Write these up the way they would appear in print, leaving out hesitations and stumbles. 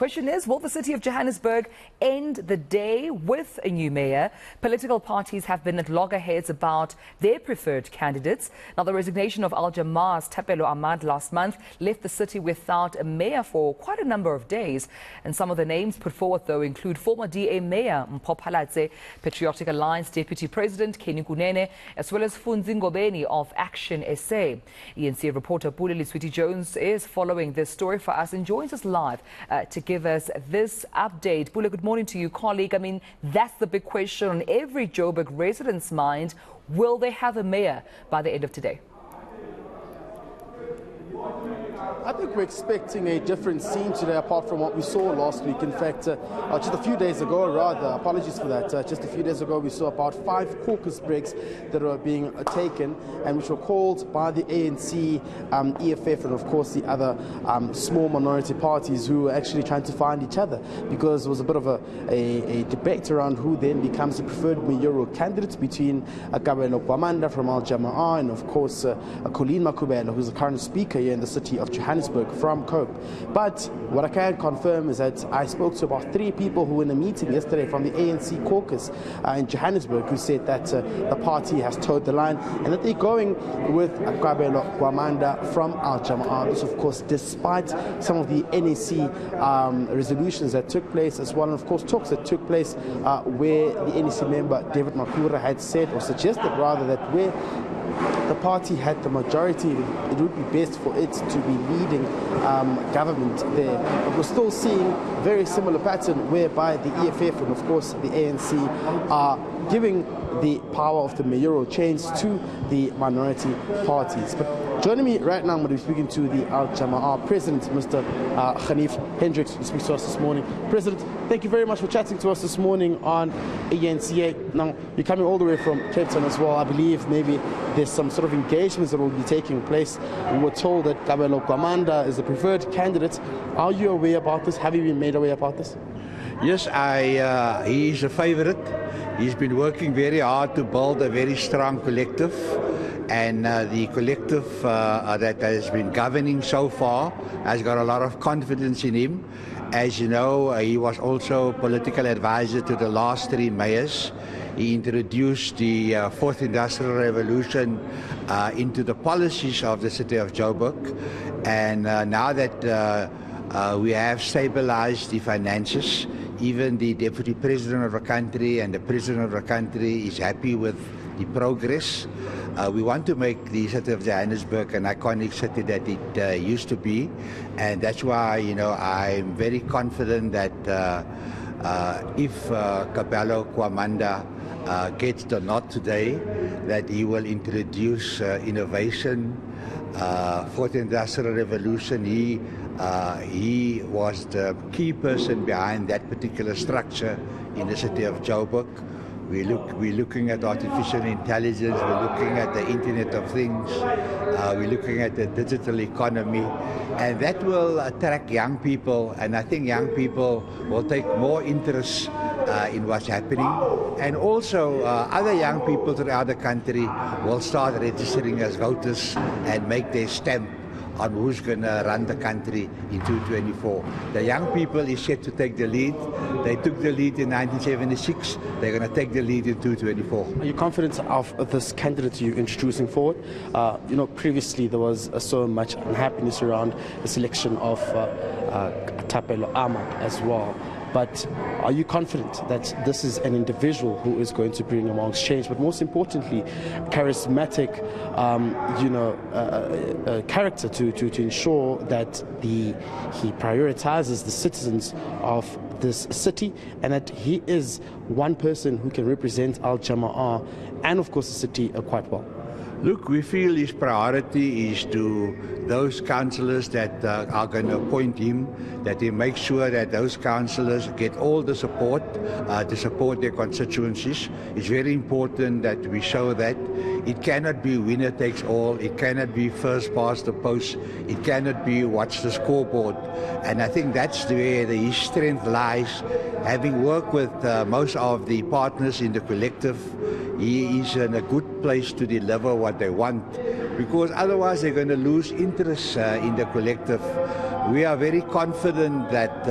question is, will the city of Johannesburg end the day with a new mayor? Political parties have been at loggerheads about their preferred candidates. Now, the resignation of Al Jama's Thapelo Ahmad last month left the city without a mayor for quite a number of days. And some of the names put forward, though, include former DA Mayor Mpho Phalatse, Patriotic Alliance Deputy President Kenny Kunene, as well as Funzi Ngobeni of Action SA. eNCA reporter Pule Letshwiti-Jones is following this story for us and joins us live to give us this update. Pule, good morning to you, colleague. I mean, that's the big question on every Joburg resident's mind. Will they have a mayor by the end of today? I think we're expecting a different scene today apart from what we saw last week. In fact, just a few days ago, apologies for that, just a few days ago we saw about 5 caucus breaks that were being taken and which were called by the ANC, EFF and of course the other small minority parties who were actually trying to find each other, because there was a bit of a debate around who then becomes the preferred mayoral candidate between Kabelo Kwamanda from Al Jamaa and of course Colleen Makubela, who's the current speaker here in the city of Johannesburg from Cope. But what I can confirm is that I spoke to about 3 people who were in a meeting yesterday from the ANC caucus in Johannesburg who said that the party has toed the line and that they're going with Kabelo Kwamanda from Al Jamaa. This, of course, despite some of the NEC resolutions that took place, as well, and of course talks that took place where the NEC member David Makura had said, or suggested rather, that where the party had the majority, it would be best for it to be leading government there. But we're still seeing a very similar pattern whereby the EFF and of course the ANC are giving the power of the mayoral change to the minority parties. But joining me right now, I'm going to be speaking to the Al Jamaa President, Mr. Khanif Hendricks, who speaks to us this morning. President, thank you very much for chatting to us this morning on eNCA. Now, you're coming all the way from Cape Town as well. I believe maybe there's some sort of engagements that will be taking place. We were told that Kabelo Kwamanda is the preferred candidate. Are you aware about this? Have you been made aware about this? Yes, he is a favorite. He's been working very hard to build a very strong collective, and the collective that has been governing so far has got a lot of confidence in him. As you know, he was also political advisor to the last 3 mayors. He introduced the 4th Industrial Revolution into the policies of the city of Joburg, and now that we have stabilized the finances, even the Deputy President of the country and the President of the country is happy with the progress. We want to make the city of Johannesburg an iconic city that it used to be, and that's why, you know, I'm very confident that if Kabelo Kwamanda gets the nod today, that he will introduce innovation, 4th Industrial Revolution. He was the key person behind that particular structure in the city of Joburg. We're looking at artificial intelligence, we're looking at the Internet of Things, we're looking at the digital economy, and that will attract young people, and I think young people will take more interest in what's happening, and also other young people throughout the country will start registering as voters and make their stamp on who's going to run the country in 2024. The young people is yet to take the lead. They took the lead in 1976. They're going to take the lead in 2024. Are you confident of this candidate you're introducing forward? You know, previously there was so much unhappiness around the selection of Thapelo Ahmad as well. But are you confident that this is an individual who is going to bring amongst change, but most importantly, charismatic, character to ensure that he prioritizes the citizens of this city, and that he is one person who can represent Al Jamaa and of course the city quite well? Look, we feel his priority is to those councillors that are going to appoint him, that he makes sure that those councillors get all the support to support their constituencies. It's very important that we show that. It cannot be winner takes all. It cannot be first past the post. It cannot be watch the scoreboard. And I think that's where his strength lies. Having worked with most of the partners in the collective, he is in a good place to deliver what they want, because otherwise they're going to lose interest in the collective. we are very confident that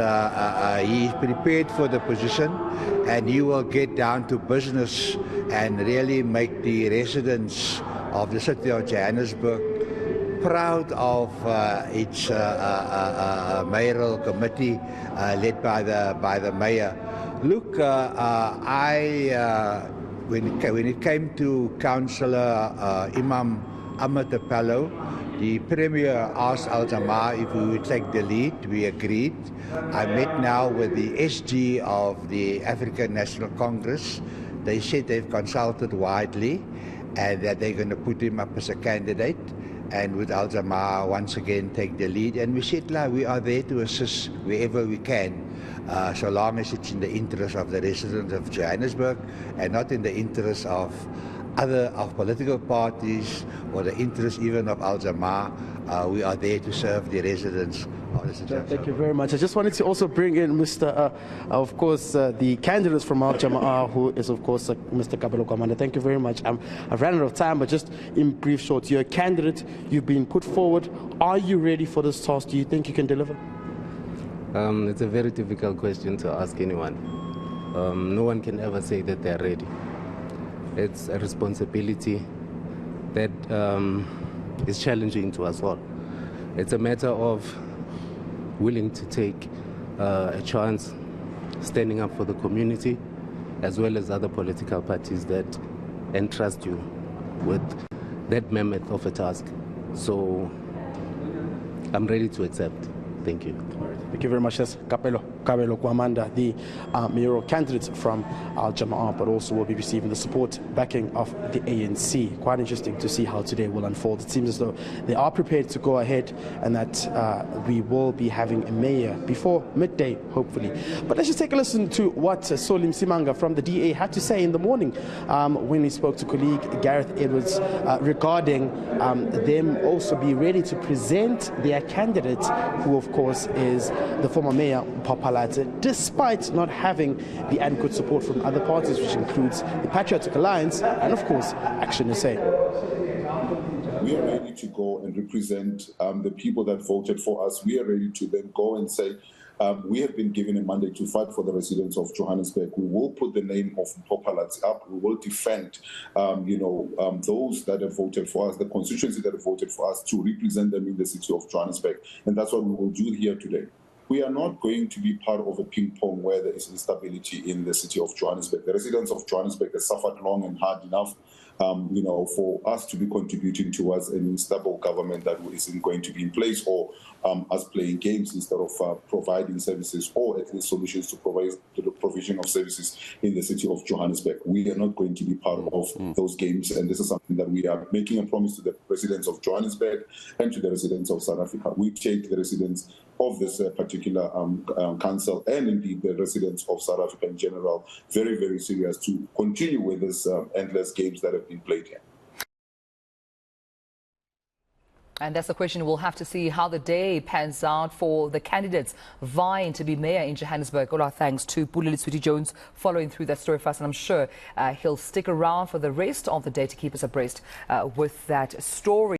he is prepared for the position and he will get down to business and really make the residents of the city of Johannesburg proud of its mayoral committee led by the mayor. Look, when it came to Councillor Imam Ahmed Apallo, the Premier asked Al-Jamaa if we would take the lead. We agreed. I met now with the SG of the African National Congress. They said they've consulted widely and that they're going to put him up as a candidate and with Al-Jamaa once again take the lead. And we said, we are there to assist wherever we can, so long as it's in the interest of the residents of Johannesburg and not in the interest of political parties or the interest even of Al-Jamaa. We are there to serve the residents of the city. Thank you very much. I just wanted to also bring in Mr. Of course, the candidates from Al-Jamaa, who is, of course, Mr. Kabelo Kwamanda. Thank you very much. I've ran out of time, but just in brief short, you're a candidate. You've been put forward. Are you ready for this task? Do you think you can deliver? It's a very difficult question to ask anyone. No one can ever say that they're ready. It's a responsibility that is challenging to us all. It's a matter of willing to take a chance, standing up for the community, as well as other political parties that entrust you with that mammoth of a task. So I'm ready to accept. Thank you. Thank you very much. That's Kabelo Kwamanda, the mayoral candidate from Al-Jamaa, but also will be receiving the support backing of the ANC. Quite interesting to see how today will unfold. It seems as though they are prepared to go ahead and that we will be having a mayor before midday, hopefully. But let's just take a listen to what Solim Simanga from the DA had to say in the morning when he spoke to colleague Gareth Edwards regarding them also be ready to present their candidate, who of course is the former mayor, Pule, despite not having the adequate support from other parties, which includes the Patriotic Alliance and, of course, Action SA. We are ready to go and represent the people that voted for us. We are ready to then go and say, we have been given a mandate to fight for the residents of Johannesburg. We will put the name of Pule up. We will defend, those that have voted for us, the constituency that have voted for us, to represent them in the city of Johannesburg. And that's what we will do here today. We are not going to be part of a ping pong where there is instability in the city of Johannesburg. The residents of Johannesburg have suffered long and hard enough, for us to be contributing towards an unstable government that isn't going to be in place, or us playing games instead of providing services, or at least solutions to provide the provision of services in the city of Johannesburg. We are not going to be part of those games, and this is something that we are making a promise to the residents of Johannesburg and to the residents of South Africa. We take the residents of this particular council and indeed the residents of South Africa in general very, very serious to continue with these endless games that have been played here. And that's the question. We'll have to see how the day pans out for the candidates vying to be mayor in Johannesburg. All our thanks to Pule Letshwiti-Jones following through that story for us. And I'm sure he'll stick around for the rest of the day to keep us abreast with that story.